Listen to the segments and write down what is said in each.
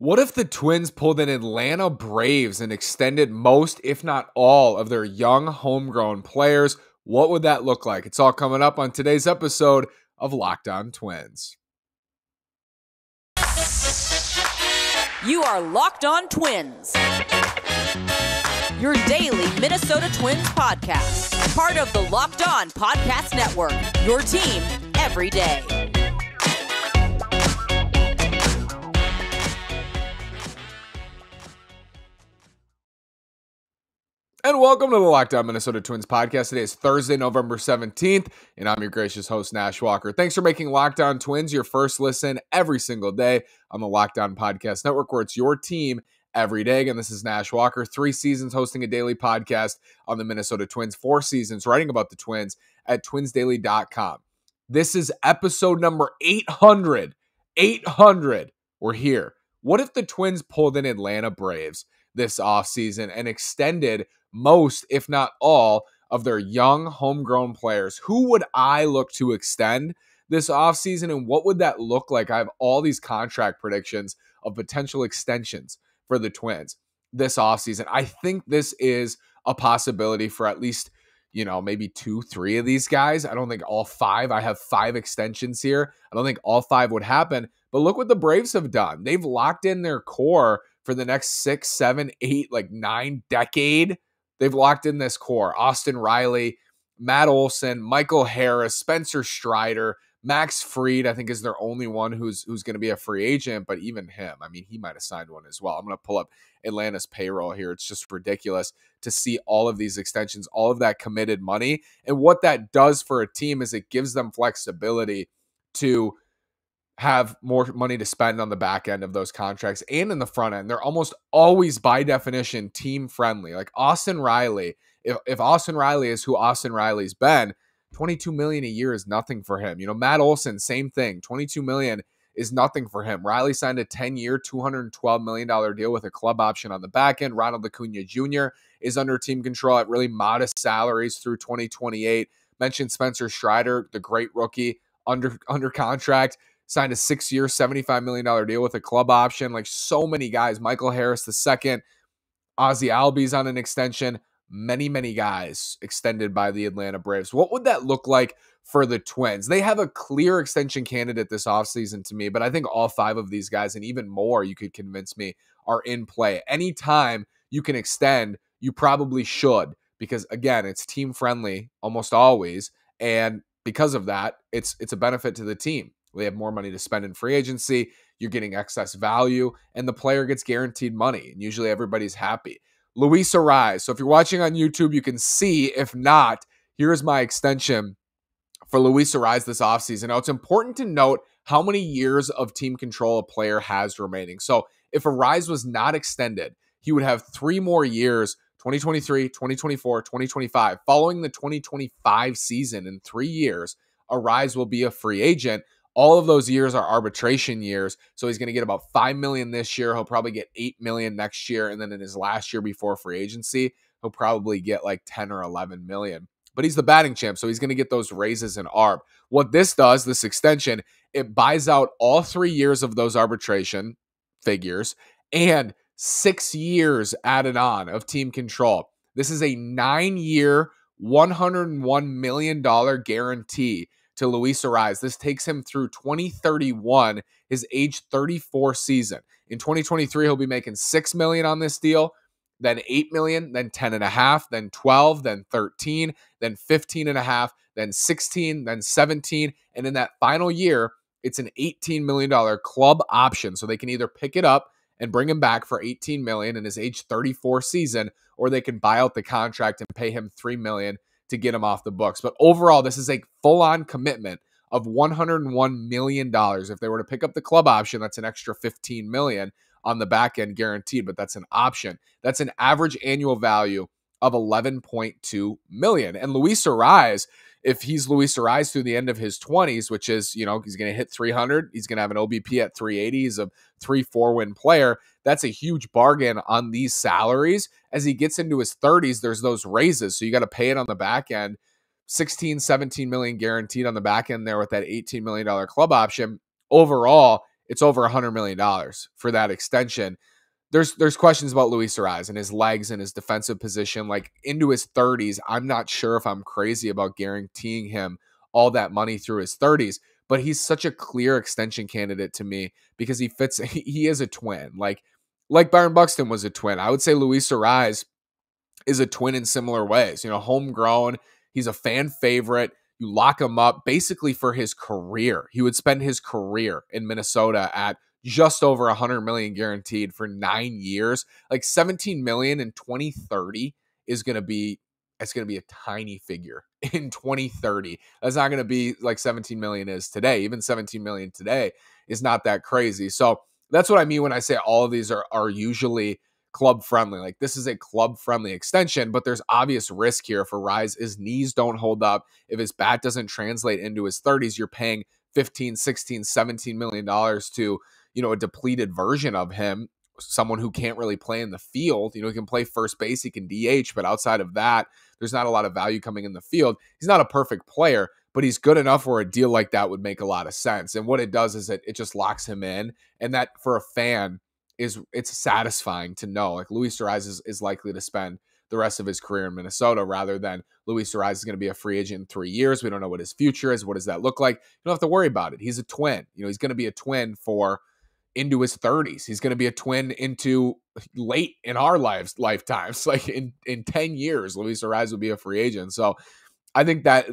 What if the Twins pulled in Atlanta Braves and extended most, if not all, of their young homegrown players? What would that look like? It's all coming up on today's episode of Locked On Twins. You are Locked On Twins, your daily Minnesota Twins podcast, part of the Locked On Podcast Network, your team every day. And welcome to the Locked On Minnesota Twins podcast. Today is Thursday, November 17th, and I'm your gracious host, Nash Walker. Thanks for making Locked On Twins your first listen every single day on the Locked On Podcast Network, where it's your team every day. Again, this is Nash Walker, 3 seasons hosting a daily podcast on the Minnesota Twins, 4 seasons writing about the Twins at twinsdaily.com. This is episode number 800. 800. We're here. What if the Twins pulled in Atlanta Braves this offseason and extended most, if not all, of their young homegrown players? Who would I look to extend this offseason, and what would that look like? I have all these contract predictions of potential extensions for the Twins this offseason. I think this is a possibility for at least, maybe 2, 3 of these guys. I don't think all 5. I have 5 extensions here. I don't think all 5 would happen, but look what the Braves have done. They've locked in their core for the next 6, 7, 8, 9 decade. They've locked in this core. Austin Riley, Matt Olson, Michael Harris, Spencer Strider, Max Fried, I think is their only one who's going to be a free agent, but even him, he might have signed one as well. I'm going to pull up Atlanta's payroll here. It's just ridiculous to see all of these extensions, all of that committed money. And what that does for a team is it gives them flexibility to have more money to spend on the back end of those contracts and in the front end. They're almost always, by definition, team friendly. Like Austin Riley, if Austin Riley is who Austin Riley's been, $22 million a year is nothing for him. Matt Olson, same thing. $22 million is nothing for him. Riley signed a 10-year, $212 million deal with a club option on the back end. Ronald Acuna Jr. is under team control at really modest salaries through 2028. Mentioned Spencer Strider, the great rookie, under contract. Signed a 6-year, $75 million deal with a club option. Like so many guys. Michael Harris II, Ozzie Albies on an extension. Many guys extended by the Atlanta Braves. What would that look like for the Twins? They have a clear extension candidate this offseason to me, but I think all 5 of these guys, and even more, you could convince me, are in play. Anytime you can extend, you probably should, because again, it's team friendly almost always. And because of that, it's a benefit to the team. They have more money to spend in free agency. You're getting excess value, and the player gets guaranteed money. And usually everybody's happy. Luis Arraez. So if you're watching on YouTube, you can see. If not, here's my extension for Luis Arraez this offseason. Now, it's important to note how many years of team control a player has remaining. So if Arraez was not extended, he would have 3 more years, 2023, 2024, 2025. Following the 2025 season in 3 years, Arraez will be a free agent. All of those years are arbitration years, so he's going to get about $5 million this year. He'll probably get $8 million next year, and then in his last year before free agency, he'll probably get like $10 or $11 million. But he's the batting champ, so he's going to get those raises in arb. What this does, this extension, it buys out all 3 years of those arbitration figures and 6 years added on of team control. This is a 9-year, $101 million guarantee to Luis Arraez. This takes him through 2031, his age 34 season. In 2023, he'll be making $6 million on this deal, then $8 million, then 10.5, then 12, then 13, then 15.5, then 16, then 17. And in that final year, it's an $18 million club option. So they can either pick it up and bring him back for $18 million in his age 34 season, or they can buy out the contract and pay him $3 million to get him off the books. But overall, this is a full-on commitment of $101 million. If they were to pick up the club option, that's an extra $15 million on the back end guaranteed, but that's an option. That's an average annual value of $11.2 million. And Luis Arraez, if he's Luis Arraez through the end of his 20s, which is, he's going to hit 300, he's going to have an OBP at 380, he's a 3-4 win player. That's a huge bargain on these salaries. As he gets into his 30s, there's those raises. So you got to pay it on the back end. 16, 17 million guaranteed on the back end there with that $18 million club option. Overall, it's over $100 million for that extension. There's questions about Luis Arraez and his legs and his defensive position. Like into his 30s, I'm not sure if I'm crazy about guaranteeing him all that money through his 30s, but he's such a clear extension candidate to me because he fits. He is a twin, like Byron Buxton was a twin. I would say Luis Arraez is a twin in similar ways. Homegrown. He's a fan favorite. You lock him up basically for his career. He would spend his career in Minnesota at just over $100 million guaranteed for 9 years. Like $17 million in 2030 is going to be, it's going to be a tiny figure in 2030. That's not going to be like 17 million is today. Even 17 million today is not that crazy. So that's what I mean when I say all of these are usually club friendly. Like this is a club friendly extension, but there's obvious risk here for Arraez. His knees don't hold up. If his bat doesn't translate into his 30s, you're paying 15, 16, 17 million dollars to, a depleted version of him, someone who can't really play in the field. He can play first base, he can DH, but outside of that, there's not a lot of value coming in the field. He's not a perfect player, but he's good enough where a deal like that would make a lot of sense. And what it does is it just locks him in. And that for a fan it's satisfying to know like Luis Arraez is likely to spend the rest of his career in Minnesota rather than Luis Arraez is going to be a free agent in 3 years. We don't know what his future is. What does that look like? You don't have to worry about it. He's a twin. He's going to be a twin for into his 30s. He's going to be a twin into late in our lifetimes. Like in 10 years, Luis Arraez will be a free agent. So I think that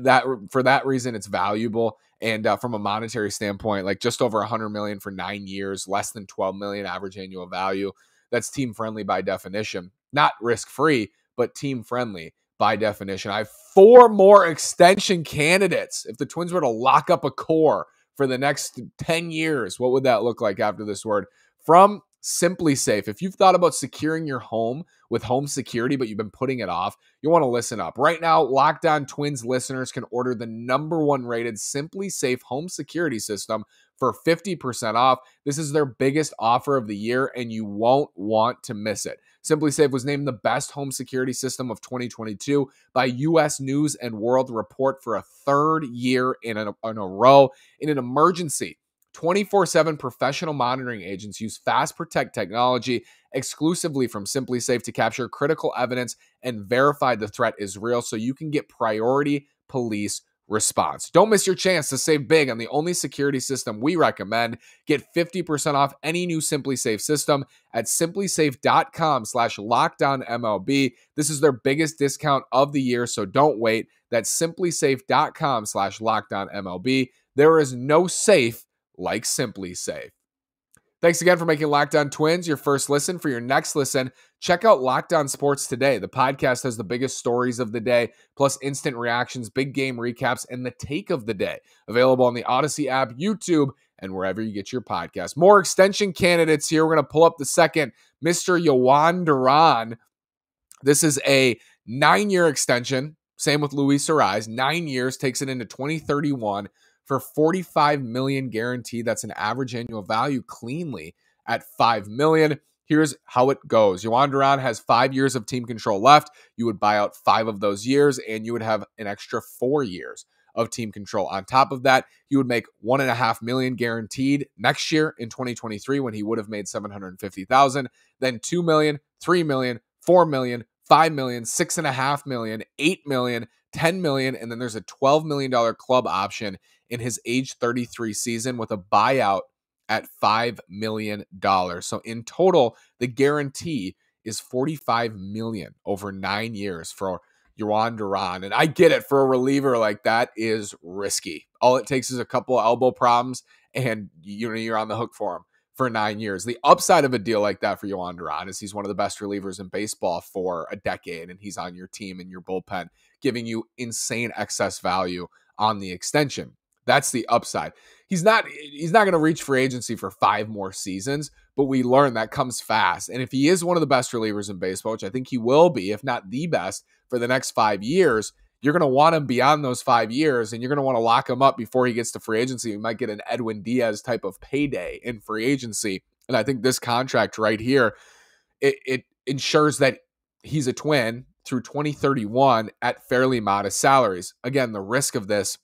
for that reason, it's valuable. And from a monetary standpoint, like just over $100 million for 9 years, less than $12 million average annual value. That's team friendly by definition, not risk free, but team friendly by definition. I have 4 more extension candidates. If the Twins were to lock up a core for the next 10 years, what would that look like after this word? From Simply Safe. If you've thought about securing your home with home security, but you've been putting it off, you want to listen up. Right now, Locked On Twins listeners can order the #1 rated Simply Safe home security system for 50% off. This is their biggest offer of the year, and you won't want to miss it. Simply Safe was named the best home security system of 2022 by U.S. News and World Report for a 3rd year in a row. In an emergency, 24/7 professional monitoring agents use Fast Protect technology exclusively from Simply Safe to capture critical evidence and verify the threat is real so you can get priority police response. Don't miss your chance to save big on the only security system we recommend. Get 50% off any new Simply Safe system at simplysafe.com/lockdownmlb. This is their biggest discount of the year, so don't wait. That's simplysafe.com/lockdownmlb. There is no safe like Simply Safe. Thanks again for making Locked On Twins your first listen. For your next listen, check out Locked On Sports Today. The podcast has the biggest stories of the day, plus instant reactions, big game recaps, and the take of the day. Available on the Odyssey app, YouTube, and wherever you get your podcast. More extension candidates here. We're going to pull up the second, Mr. Jhoan Durán. This is a 9-year extension. Same with Luis Arraez. 9 years, takes it into 2031. For $45 million guaranteed. That's an average annual value cleanly at $5 million. Here's how it goes. Jhoan Durán has 5 years of team control left. You would buy out 5 of those years, and you would have an extra 4 years of team control. On top of that, you would make $1.5 million guaranteed next year in 2023 when he would have made $750,000. Then $2 million, $3 million, $4 million, $5 million, $6.5 million, $8 million, $10 million, and then there's a $12 million club option in his age 33 season with a buyout at $5 million. So in total, the guarantee is $45 million over 9 years for Jhoan Durán. And I get it, for a reliever like that is risky. All it takes is a couple of elbow problems and you're on the hook for him for 9 years. The upside of a deal like that for Jhoan Durán is he's one of the best relievers in baseball for a decade, and he's on your team in your bullpen, giving you insane excess value on the extension. That's the upside. He's not going to reach free agency for 5 more seasons, but we learn that comes fast. And if he is one of the best relievers in baseball, which I think he will be, if not the best for the next 5 years, you're going to want him beyond those 5 years, and you're going to want to lock him up before he gets to free agency. You might get an Edwin Diaz type of payday in free agency. And I think this contract right here, it ensures that he's a twin through 2031 at fairly modest salaries. Again, the risk of this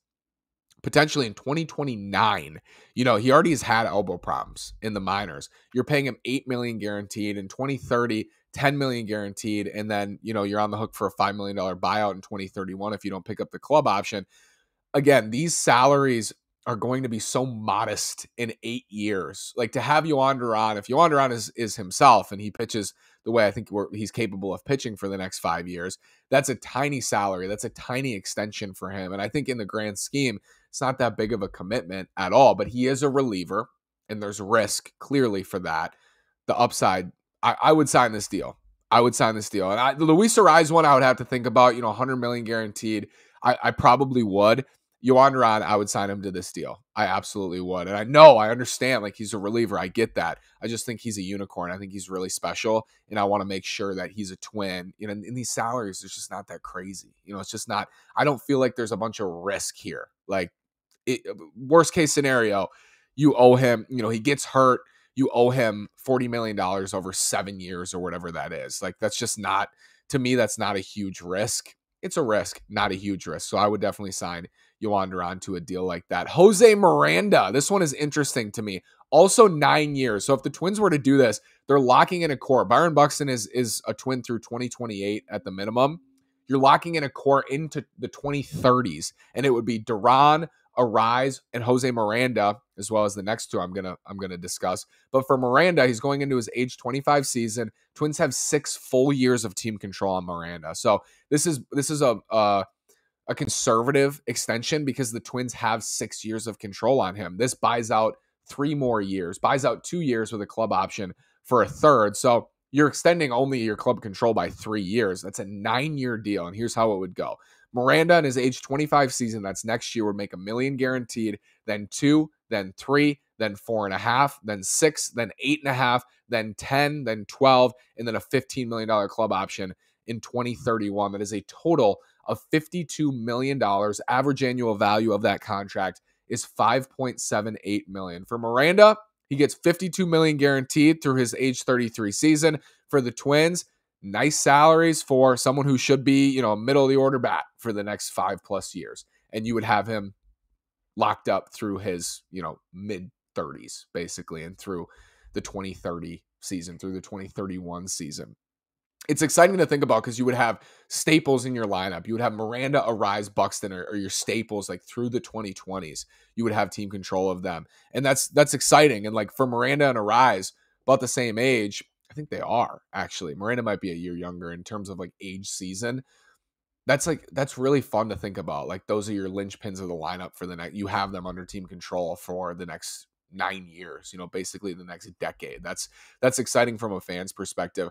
potentially in 2029. He already has had elbow problems in the minors. You're paying him $8 million guaranteed in 2030, $10 million guaranteed. And then, you're on the hook for a $5 million buyout in 2031 if you don't pick up the club option. Again, these salaries are going to be so modest in 8 years. Like, to have Jhoan Durán, if Jhoan Durán is himself and he pitches the way I think he's capable of pitching for the next 5 years, that's a tiny salary. That's a tiny extension for him. And I think in the grand scheme, it's not that big of a commitment at all, but he is a reliever and there's risk clearly for that. The upside, I would sign this deal. And the Luis Arraez one, I would have to think about, $100 million guaranteed. I probably would. Jhoan Durán, I would sign him to this deal. I absolutely would. And I understand, like, he's a reliever. I get that. I just think he's a unicorn. I think he's really special. And I want to make sure that he's a twin. In these salaries, it's just not that crazy. It's just not, I don't feel like there's a bunch of risk here. Like, worst case scenario, you owe him, he gets hurt. You owe him $40 million over 7 years or whatever that is. Like, that's just not, to me, that's not a huge risk. It's a risk, not a huge risk. So I would definitely sign Jhoan Durán to a deal like that. José Miranda, this one is interesting to me. Also 9 years. So if the Twins were to do this, they're locking in a core. Byron Buxton is a Twin through 2028 at the minimum. You're locking in a core into the 2030s, and it would be Durán, Arraez, and José Miranda, as well as the next two I'm gonna discuss. But for Miranda, he's going into his age 25 season. Twins have 6 full years of team control on Miranda. So this is a conservative extension because the Twins have 6 years of control on him. This buys out 3 more years, buys out 2 years with a club option for a third. So you're extending only your club control by 3 years. That's a 9-year deal. And here's how it would go. Miranda in his age 25 season, that's next year, would make $1 million guaranteed, then 2, then 3, then 4.5, then 6, then 8.5, then 10, then 12, and then a $15 million club option in 2031. That is a total of $52 million. Average annual value of that contract is $5.78 million. For Miranda, he gets $52 million guaranteed through his age 33 season. For the Twins, nice salaries for someone who should be, a middle of the order bat for the next 5+ years. And you would have him locked up through his, mid 30s, basically, and through the 2030 season, through the 2031 season. It's exciting to think about because you would have staples in your lineup. You would have Miranda, Arraez, Buxton, or your staples like through the 2020s. You would have team control of them. And that's exciting. And like for Miranda and Arraez, about the same age, I think they are actually. Miranda might be a year younger in terms of like age season. That's really fun to think about. Like those are your linchpins of the lineup for the next. You have them under team control for the next 9 years. Basically the next decade. That's exciting from a fan's perspective.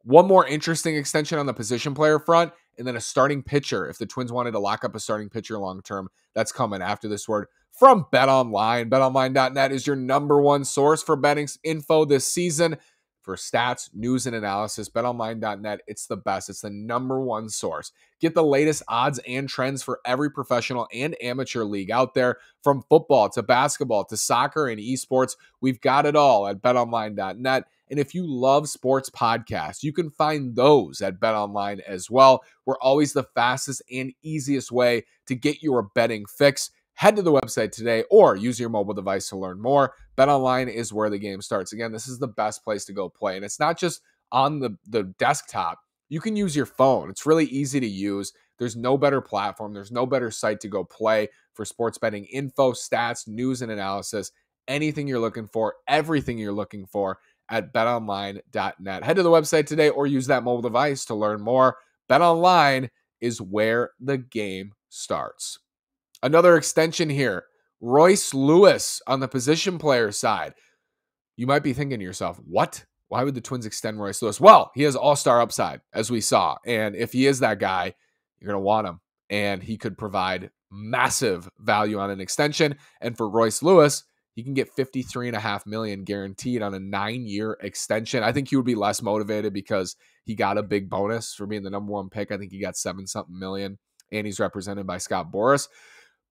One more interesting extension on the position player front, and then a starting pitcher. If the Twins wanted to lock up a starting pitcher long term, that's coming after this word from BetOnline. BetOnline.net is your number one source for betting info this season. For stats, news, and analysis, BetOnline.net, it's the best. It's the number one source. Get the latest odds and trends for every professional and amateur league out there. From football to basketball to soccer and esports, we've got it all at BetOnline.net. And if you love sports podcasts, you can find those at BetOnline as well. We're always the fastest and easiest way to get your betting fix. Head to the website today or use your mobile device to learn more. BetOnline is where the game starts. Again, this is the best place to go play. And it's not just on the desktop. You can use your phone. It's really easy to use. There's no better platform. There's no better site to go play for sports betting info, stats, news, and analysis. Anything you're looking for, everything you're looking for at betonline.net. Head to the website today or use that mobile device to learn more. BetOnline is where the game starts. Another extension here, Royce Lewis on the position player side. You might be thinking to yourself, what? Why would the Twins extend Royce Lewis? Well, he has all-star upside, as we saw. And if he is that guy, you're going to want him. And he could provide massive value on an extension. And for Royce Lewis, he can get $53.5 million guaranteed on a 9-year extension. I think he would be less motivated because he got a big bonus for being the number one pick. I think he got $7-something million, and he's represented by Scott Boras.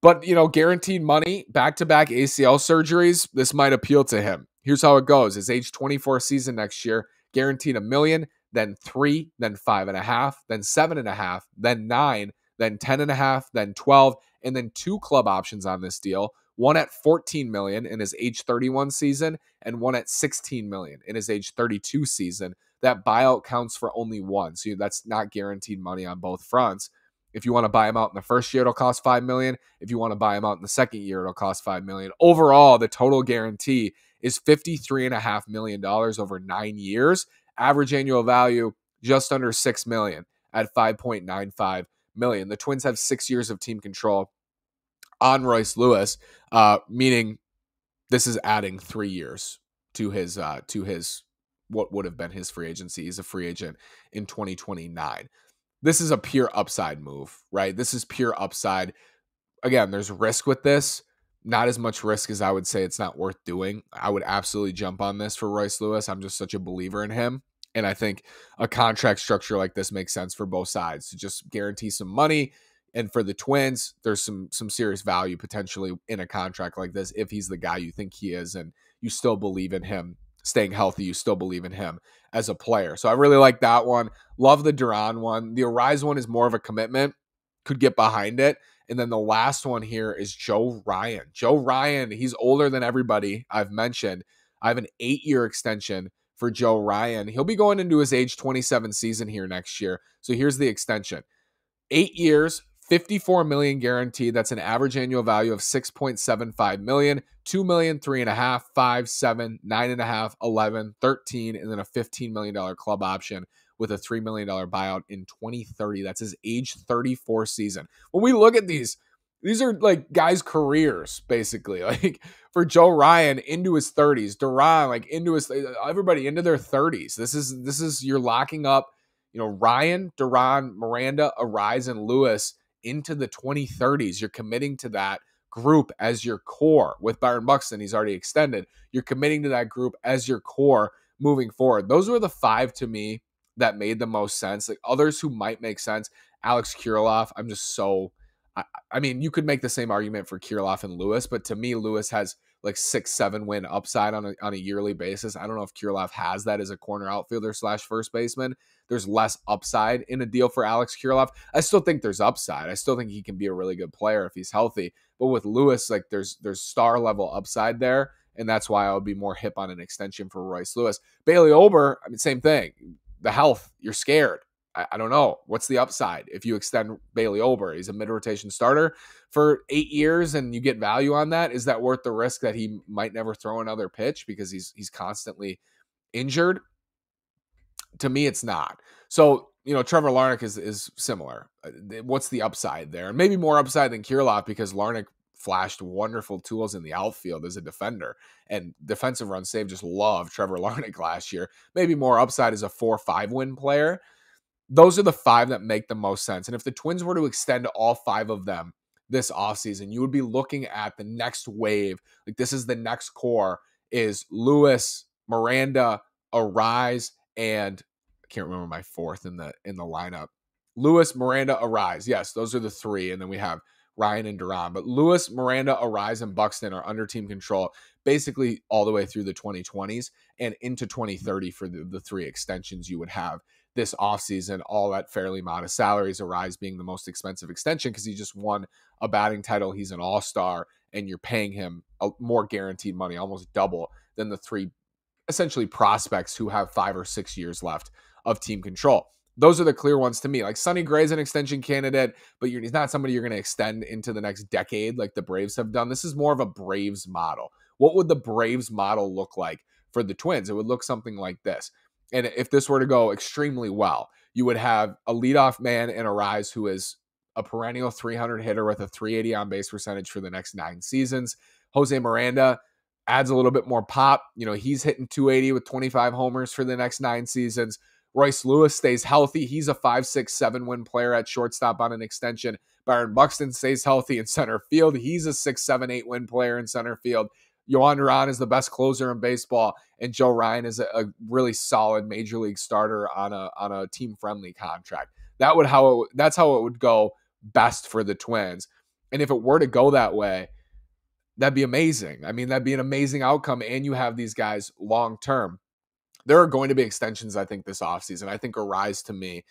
But, guaranteed money, back-to-back ACL surgeries, this might appeal to him. Here's how it goes. His age 24 season next year, guaranteed $1 million, then 3, then 5.5, then 7.5, then 9, then 10.5, then 12, and then 2 club options on this deal, one at $14 million in his age 31 season and one at $16 million in his age 32 season. That buyout counts for only one. So that's not guaranteed money on both fronts. If you want to buy him out in the first year, it'll cost $5 million. If you want to buy him out in the second year, it'll cost $5 million. Overall, the total guarantee is $53.5 million over 9 years. Average annual value just under $6 million at $5.95 million. The Twins have 6 years of team control on Royce Lewis, meaning this is adding 3 years to his what would have been his free agency. He's a free agent in 2029. This is a pure upside move, right? This is pure upside. Again, there's risk with this. Not as much risk as I would say it's not worth doing. I would absolutely jump on this for Royce Lewis. I'm just such a believer in him. And I think a contract structure like this makes sense for both sides to just guarantee some money. And for the Twins, there's some serious value potentially in a contract like this if he's the guy you think he is and you still believe in him staying healthy. You still believe in him as a player. So I really like that one. Love the Durán one. The Arraez one is more of a commitment. Could get behind it. And then the last one here is Joe Ryan. Joe Ryan, he's older than everybody I've mentioned. I have an 8-year extension for Joe Ryan. He'll be going into his age 27 season here next year. So here's the extension. 8 years, $54 million guaranteed. That's an average annual value of $6.75 million, $2 million, $3.5 million, $5 million, $7 million, $9.5 million, $11 million, $13 million, and then a $15 million club option with a $3 million buyout in 2030. That's his age 34 season. When we look at these are like guys' careers, basically. Like for Joe Ryan into his 30s, Durán like into his everybody into their 30s. This is you're locking up, Ryan, Durán, Miranda, Arraez, and Lewis into the 2030s. You're committing to that group as your core. With Byron Buxton, he's already extended. You're committing to that group as your core moving forward. Those were the 5 to me that made the most sense. Like others who might make sense, Alex Kirilloff, I'm just so, I mean, you could make the same argument for Kirilloff and Lewis, but to me, Lewis has like 6-7 win upside on a yearly basis. I don't know if Kirilloff has that as a corner outfielder / first baseman. There's less upside in a deal for Alex Kirilloff. I still think there's upside. I still think he can be a really good player if he's healthy. But with Lewis, like there's star level upside there, and that's why I would be more hip on an extension for Royce Lewis. Bailey Ober, I mean, same thing. The health, you're scared. I don't know. What's the upside if you extend Bailey Ober? He's a mid-rotation starter for 8 years and you get value on that. Is that worth the risk that he might never throw another pitch because he's constantly injured? To me, it's not. So, Trevor Larnach is similar. What's the upside there? And maybe more upside than Kirilloff because Larnach flashed wonderful tools in the outfield as a defender, and defensive run save just loved Trevor Larnach last year. Maybe more upside as a 4-5 win player. Those are the 5 that make the most sense. And if the Twins were to extend all 5 of them this offseason, you would be looking at the next wave. Like this is the next core is Lewis, Miranda, Arraez, and I can't remember my 4th in the lineup. Lewis, Miranda, Arraez. Yes, those are the 3. And then we have Ryan and Durán. But Lewis, Miranda, Arraez, and Buxton are under team control basically all the way through the 2020s and into 2030 for the 3 extensions you would have this offseason, all at fairly modest salaries. Arraez being the most expensive extension because he just won a batting title. He's an all-star, and you're paying him more guaranteed money, almost double than the 3 essentially prospects who have 5 or 6 years left of team control. Those are the clear ones to me. Like Sonny Gray's an extension candidate, but he's not somebody you're going to extend into the next decade like the Braves have done. This is more of a Braves model. What would the Braves model look like for the Twins? It would look something like this. And if this were to go extremely well, you would have a leadoff man in Arraez who is a perennial 300 hitter with a 380 on base percentage for the next 9 seasons. Jose Miranda adds a little bit more pop. He's hitting 280 with 25 homers for the next 9 seasons. Royce Lewis stays healthy. He's a 5, 6, 7 win player at shortstop on an extension. Byron Buxton stays healthy in center field. He's a 6, 7, 8 win player in center field. Jhoan Durán is the best closer in baseball, and Joe Ryan is a really solid major league starter on a team-friendly contract. That's how it would go best for the Twins. And if it were to go that way, that'd be amazing. I mean, that'd be an amazing outcome, and you have these guys long-term. There are going to be extensions, I think, this offseason. I think Arraez, to me,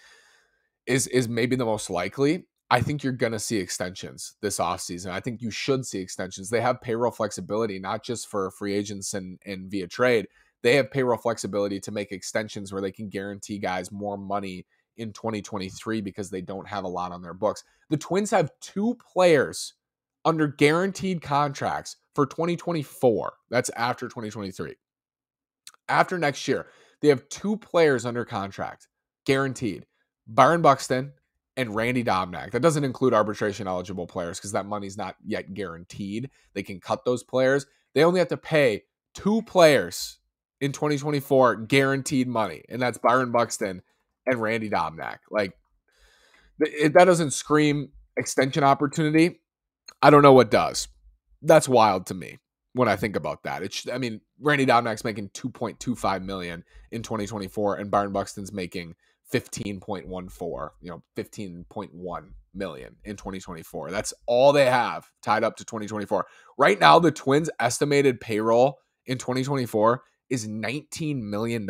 is maybe the most likely. I think you're going to see extensions this offseason. I think you should see extensions. They have payroll flexibility, not just for free agents and via trade. They have payroll flexibility to make extensions where they can guarantee guys more money in 2023 because they don't have a lot on their books. The Twins have 2 players under guaranteed contracts for 2024. That's after 2023. After next year, they have 2 players under contract, guaranteed. Byron Buxton and Randy Domnack. That doesn't include arbitration eligible players because that money's not yet guaranteed. They can cut those players. They only have to pay 2 players in 2024 guaranteed money, and that's Byron Buxton and Randy Domnack. Like, if that doesn't scream extension opportunity, I don't know what does. That's wild to me when I think about that. Randy Domnack's making $2.25 million in 2024, and Byron Buxton's making 15.14, $15.1 million in 2024. That's all they have tied up to 2024. Right now, the Twins' estimated payroll in 2024 is $19 million.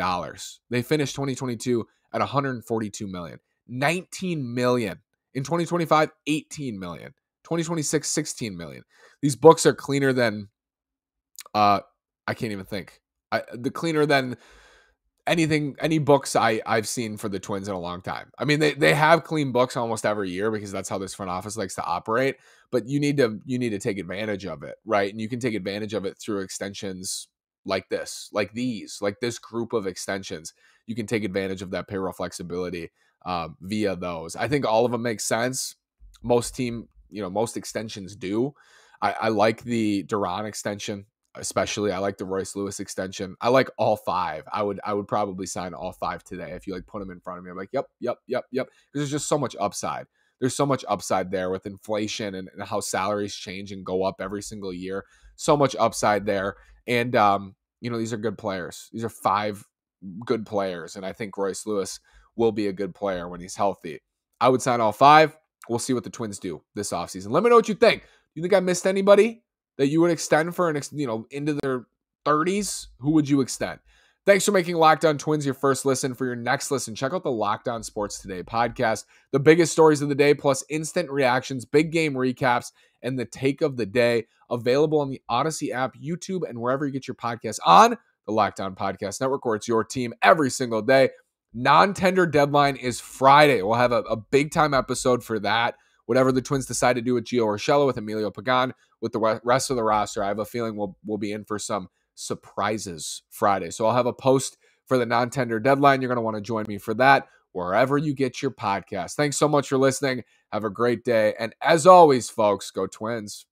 They finished 2022 at $142 million. $19 million. In 2025, $18 million. 2026, $16 million. These books are cleaner than, I can't even think. The cleaner than any books I've seen for the Twins in a long time. I mean, they have clean books almost every year because that's how this front office likes to operate. But you need to take advantage of it, right? And you can take advantage of it through extensions like this, like this group of extensions. You can take advantage of that payroll flexibility via those. I think all of them make sense. Most extensions do. I like the Durán extension. Especially, I like the Royce Lewis extension. I like all 5. I would probably sign all 5 today if you put them in front of me. I'm like, yep. Because there's just so much upside. There's so much upside there with inflation and how salaries change and go up every single year. So much upside there. And these are good players. These are 5 good players, and I think Royce Lewis will be a good player when he's healthy. I would sign all 5. We'll see what the Twins do this offseason. Let me know what you think. You think I missed anybody that you would extend for into their 30s? Who would you extend? Thanks for making Locked On Twins your first listen. For your next listen, check out the Locked On Sports Today podcast. The biggest stories of the day, plus instant reactions, big game recaps, and the take of the day. Available on the Odyssey app, YouTube, and wherever you get your podcasts on the Locked On Podcast Network, where it's your team every single day. Non-tender deadline is Friday. We'll have a big-time episode for that. Whatever the Twins decide to do with Gio Urshela, with Emilio Pagan, with the rest of the roster, I have a feeling we'll be in for some surprises Friday. So I'll have a post for the non-tender deadline. You're going to want to join me for that wherever you get your podcast. Thanks so much for listening. Have a great day. And as always, folks, go Twins.